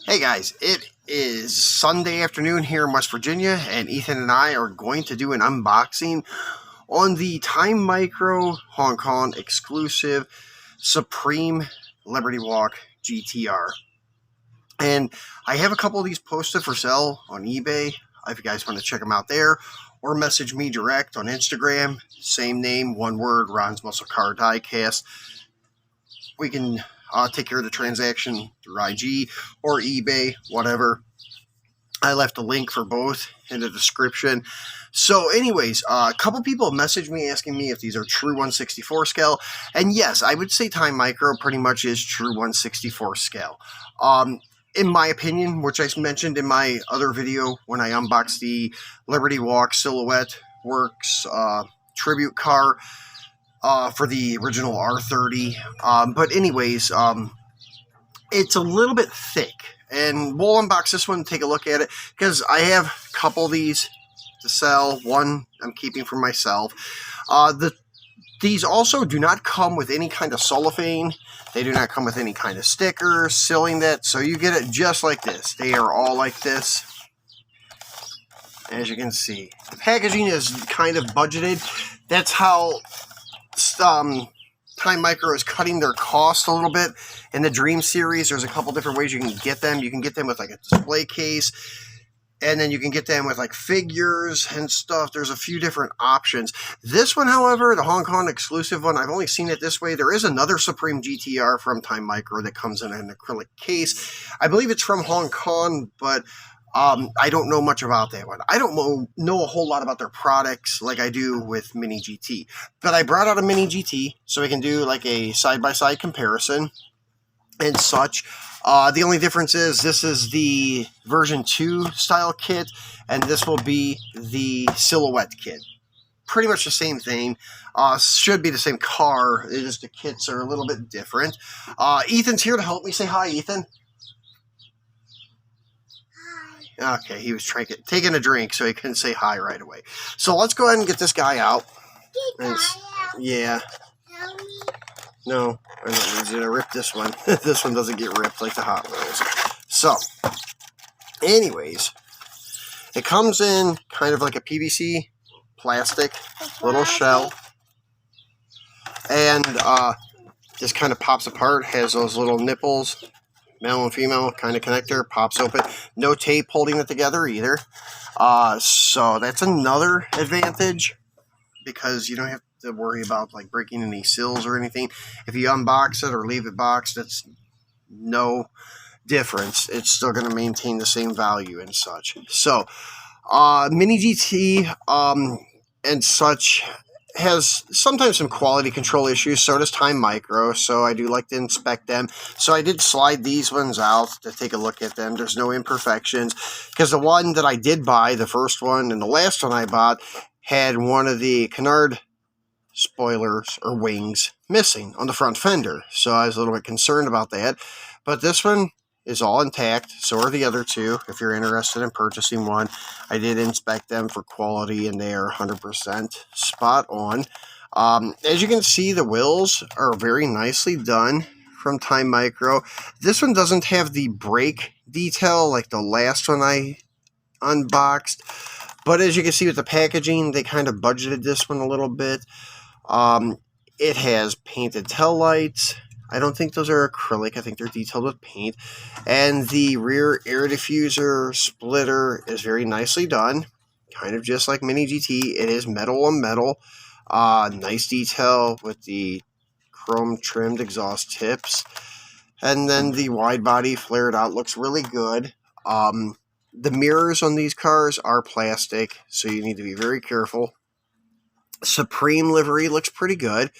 Hey guys, it is Sunday afternoon here in West Virginia, and Ethan and I are going to do an unboxing on the Time Micro Hong Kong exclusive Supreme Liberty Walk GTR. And I have a couple of these posted for sale on eBay if you guys want to check them out there, or message me direct on Instagram, same name, one word, Ron's Muscle Car Diecast. We can take care of the transaction through IG or eBay, whatever. I left a link for both in the description. So anyways, a couple people messaged me asking me if these are true 1/64 scale. And yes, I would say Time Micro pretty much is true 1/64 scale. In my opinion, which I mentioned in my other video when I unboxed the Liberty Walk Silhouette Works tribute car, for the original R30. But anyways, it's a little bit thick. And we'll unbox this one and take a look at it, because I have a couple of these to sell. One I'm keeping for myself. These also do not come with any kind of cellophane. They do not come with any kind of sticker, sealing that. So you get it just like this. They are all like this. As you can see, the packaging is kind of budgeted. That's how Time Micro is cutting their cost a little bit. In the Dream series, there's a couple different ways you can get them. You can get them with like a display case, and then you can get them with like figures and stuff. There's a few different options. This one, however, the Hong Kong exclusive one, I've only seen it this way. There is another Supreme GTR from Time Micro that comes in an acrylic case. I believe it's from Hong Kong, but I don't know much about that one. I don't know a whole lot about their products like I do with Mini GT. But I brought out a Mini GT so we can do like a side-by-side comparison and such. The only difference is this is the version 2 style kit, and this will be the Silhouette kit. Pretty much the same thing. Should be the same car. It is the kits are a little bit different. Ethan's here to help me. Say hi, Ethan. Okay, he was taking a drink, so he couldn't say hi right away. So let's go ahead and get this guy out. Yeah. No, I'm not going to rip this one. This one doesn't get ripped like the Hot Wheels. So, anyways, it comes in kind of like a PVC plastic little shell. And this kind of pops apart, has those little nipples. Male and female kind of connector, pops open. No tape holding it together either. So that's another advantage, because you don't have to worry about like breaking any seals or anything. If you unbox it or leave it boxed, it's no difference. It's still going to maintain the same value and such. So Mini GT and such has sometimes some quality control issues. So does Time Micro, so I do like to inspect them. So I did slide these ones out to take a look at them. There's no imperfections, because the one that I did buy, the first one and the last one I bought, had one of the canard spoilers or wings missing on the front fender. So I was a little bit concerned about that. But this one is all intact. So are the other two. If you're interested in purchasing one, I did inspect them for quality, and they are 100% spot on. As you can see, the wheels are very nicely done from Time Micro. This one doesn't have the brake detail like the last one I unboxed, but as you can see with the packaging, they kind of budgeted this one a little bit. It has painted tail lights. I don't think those are acrylic. I think they're detailed with paint. And the rear air diffuser splitter is very nicely done. Kind of just like Mini GT. It is metal on metal. Nice detail with the chrome trimmed exhaust tips. And then the wide body flared out looks really good. The mirrors on these cars are plastic, so you need to be very careful. Supreme livery looks pretty good.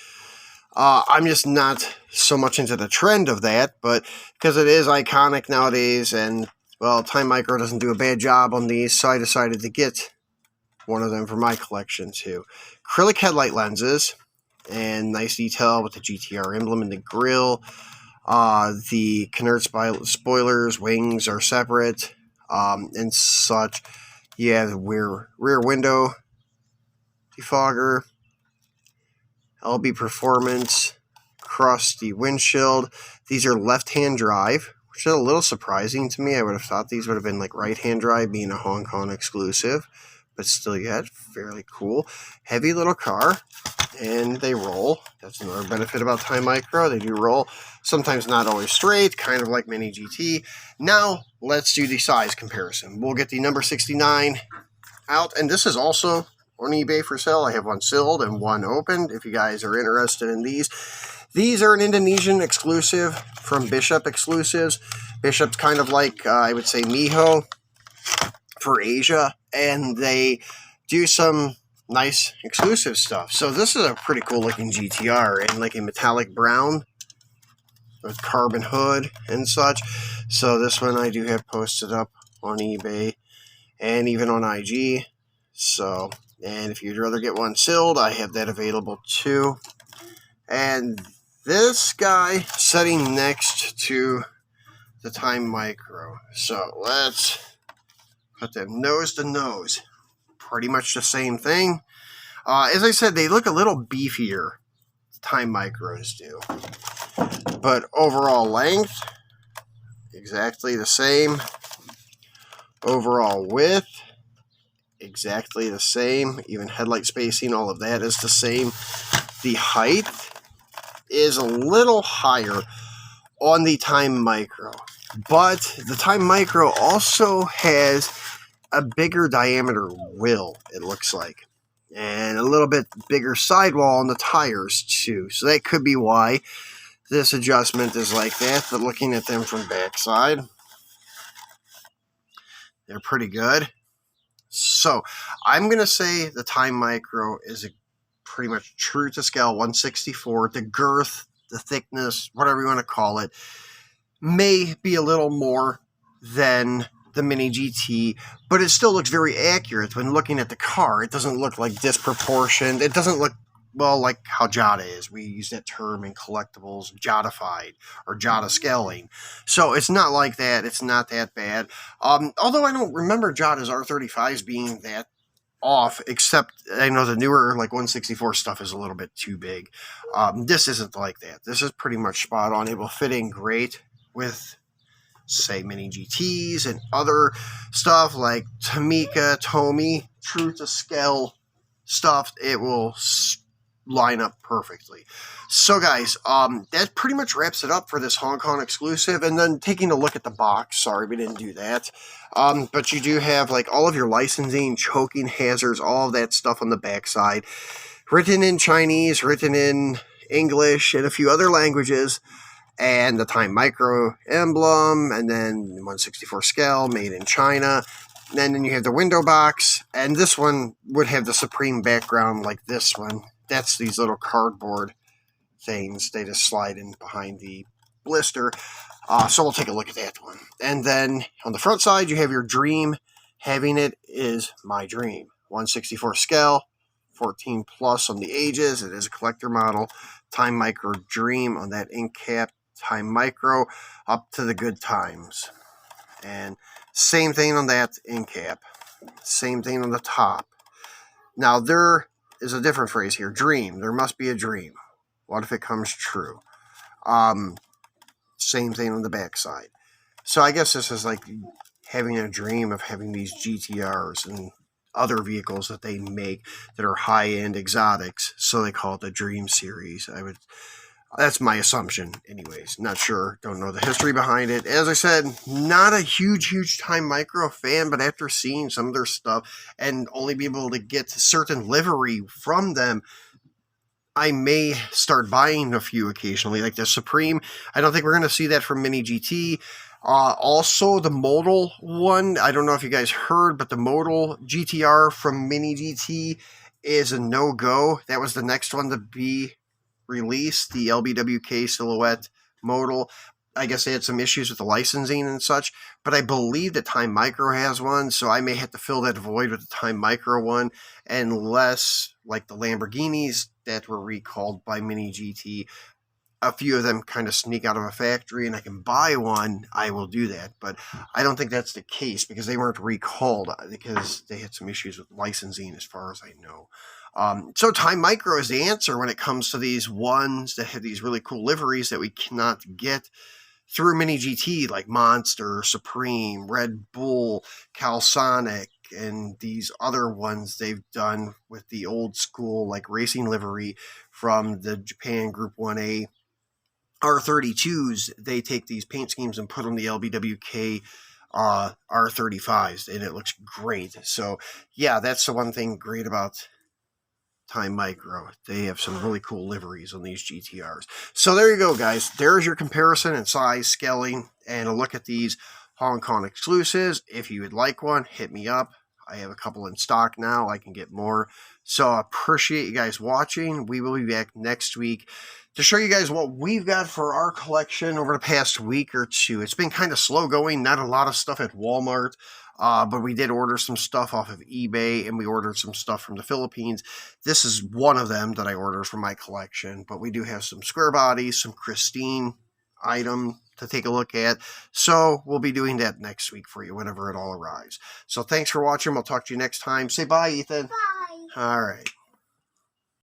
I'm just not so much into the trend of that, but because it is iconic nowadays, and, well, Time Micro doesn't do a bad job on these, so I decided to get one of them for my collection, too. Acrylic headlight lenses, and nice detail with the GTR emblem in the grille. The canard spoilers, wings are separate, and such. Yeah, the rear window defogger. LB Performance, crusty windshield. These are left-hand drive, which is a little surprising to me. I would have thought these would have been like right-hand drive, being a Hong Kong exclusive, but still yet, fairly cool. Heavy little car, and they roll. That's another benefit about Time Micro. They do roll. Sometimes not always straight, kind of like Mini GT. Now, let's do the size comparison. We'll get the number 69 out, and this is also on eBay for sale. I have one sealed and one opened if you guys are interested in these. These are an Indonesian exclusive from Bishop Exclusives. Bishop's kind of like, I would say, Miho for Asia, and they do some nice exclusive stuff. So this is a pretty cool looking GTR in like a metallic brown with carbon hood and such. So this one I do have posted up on eBay and even on IG. So, and if you'd rather get one sealed, I have that available too. And this guy sitting next to the Time Micro. So let's put them nose to nose. Pretty much the same thing. As I said, they look a little beefier, Time Micros do. But overall length, exactly the same. Overall width, exactly the same. Even headlight spacing, all of that is the same. The height is a little higher on the Time Micro, but the Time Micro also has a bigger diameter wheel, it looks like, and a little bit bigger sidewall on the tires too. So that could be why this adjustment is like that. But looking at them from backside, they're pretty good. So I'm going to say the Time Micro is a pretty much true to scale 1/64. The girth, the thickness, whatever you want to call it, may be a little more than the Mini GT, but it still looks very accurate when looking at the car. It doesn't look like disproportioned. It doesn't look, well, like how Jada is. We use that term in collectibles, Jadified or Jada scaling. So it's not like that. It's not that bad. Although I don't remember Jada's R35s being that off, except I know the newer like 1/64 stuff is a little bit too big. This isn't like that. This is pretty much spot on. It will fit in great with, say, Mini GTs and other stuff like Tomy, true to scale stuff. It will line up perfectly. So guys, that pretty much wraps it up for this Hong Kong exclusive. And then taking a look at the box, sorry we didn't do that, but you do have like all of your licensing, choking hazards, all of that stuff on the backside, written in Chinese, written in English, and a few other languages, and the Time Micro emblem, and then 1/64 scale, made in China. And then you have the window box, and this one would have the Supreme background like this one. That's these little cardboard things. They just slide in behind the blister. So we'll take a look at that one. And then on the front side, you have your Dream. Having it is my dream. 1/64 scale, 14 plus on the ages. It is a collector model. Time Micro Dream on that ink cap. Time Micro up to the good times. And same thing on that ink cap. Same thing on the top. Now there is a different phrase here. Dream. There must be a dream. What if it comes true? Same thing on the backside. So I guess this is like having a dream of having these GTRs and other vehicles that they make that are high-end exotics. So they call it the Dream Series. That's my assumption anyways. Not sure. Don't know the history behind it. As I said, not a huge Time Micro fan, but after seeing some of their stuff and only be able to get certain livery from them, I may start buying a few occasionally, like the Supreme. I don't think we're going to see that from Mini GT. Also, the modal one, I don't know if you guys heard, but the modal GTR from Mini GT is a no-go. That was the next one to be released, the LBWK Silhouette modal. I guess they had some issues with the licensing and such, but I believe that Time Micro has one, so I may have to fill that void with the Time Micro one, unless, like the Lamborghinis that were recalled by Mini GT, a few of them kind of sneak out of a factory and I can buy one, I will do that. But I don't think that's the case because they weren't recalled because they had some issues with licensing as far as I know. So Time Micro is the answer when it comes to these ones that have these really cool liveries that we cannot get through Mini GT, like Monster, Supreme, Red Bull, Calsonic, and these other ones they've done with the old school like racing livery from the Japan Group 1A R32s. They take these paint schemes and put them the LBWK R35s, and it looks great. So yeah, that's the one thing great about Time Micro. They have some really cool liveries on these GTRs. So there you go, guys. There's your comparison in size, scaling, and a look at these Hong Kong exclusives. If you would like one, hit me up. I have a couple in stock now. I can get more. So I appreciate you guys watching. We will be back next week to show you guys what we've got for our collection over the past week or two. It's been kind of slow going, not a lot of stuff at Walmart, but we did order some stuff off of eBay, and we ordered some stuff from the Philippines. This is one of them that I ordered for my collection, but we do have some square bodies, some Christine item to take a look at. So we'll be doing that next week for you whenever it all arrives. So thanks for watching. We'll talk to you next time. Say bye, Ethan. Bye. All right.